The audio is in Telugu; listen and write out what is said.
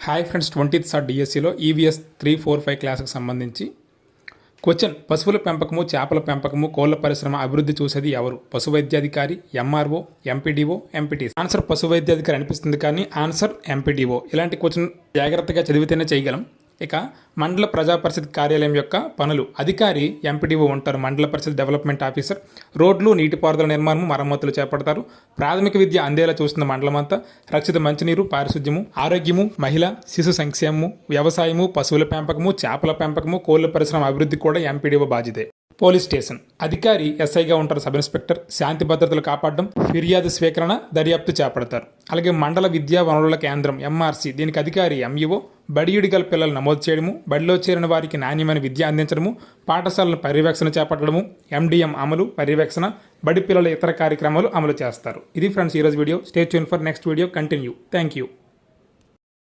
హాయ్ ఫ్రెండ్స్, 20th సార్ డిఎస్సిలో ఈవీఎస్ 345 క్లాస్కి సంబంధించి క్వశ్చన్: పశువుల పెంపకము, చేపల పెంపకము, కోళ్ల పరిశ్రమ అభివృద్ధి చూసేది ఎవరు? పశు వైద్యాధికారి, ఎంఆర్ఓ, ఎంపీడీఓ, ఎంపీటీ. ఆన్సర్ పశు వైద్యాధికారి అనిపిస్తుంది, కానీ ఆన్సర్ ఎంపీడీఓ. ఇలాంటి క్వశ్చన్ జాగ్రత్తగా చదివితేనే చేయగలం. ఇక మండల ప్రజా పరిషత్ కార్యాలయం యొక్క పనులు అధికారి ఎంపీడీఓ ఉంటారు, మండల పరిషత్ డెవలప్మెంట్ ఆఫీసర్. రోడ్లు, నీటిపారుదల నిర్మాణము, మరమ్మతులు చేపడతారు. ప్రాథమిక విద్య అందేలా చూస్తున్న మండలం అంతా. రక్షిత మంచినీరు, పారిశుద్ధ్యము, ఆరోగ్యము, మహిళ శిశు సంక్షేమము, వ్యవసాయము, పశువుల పెంపకము, చేపల పెంపకము, కోళ్ల పరిశ్రమ అభివృద్ధి కూడా ఎంపీడీఓ బాధ్యతే. పోలీస్ స్టేషన్ అధికారి ఎస్ఐగా ఉంటారు సబ్ ఇన్స్పెక్టర్. శాంతి భద్రతలు కాపాడడం, ఫిర్యాదు స్వీకరణ, దర్యాప్తు చేపడతారు. అలాగే మండల విద్యా వనరుల కేంద్రం ఎంఆర్సీ, దీనికి అధికారి ఎంఈఓ. బడియుడి గల పిల్లలు నమోదు చేయడము, బడిలో చేరిన వారికి నాణ్యమైన విద్య అందించడము, పాఠశాలను పర్యవేక్షణ చేపట్టడము, ఎండిఎం అమలు, పర్యవేక్షణ, బడి పిల్లల ఇతర కార్యక్రమాలు అమలు చేస్తారు. ఇది ఫ్రెండ్స్ ఈరోజు video. Stay tune for next video. Continue. Thank you.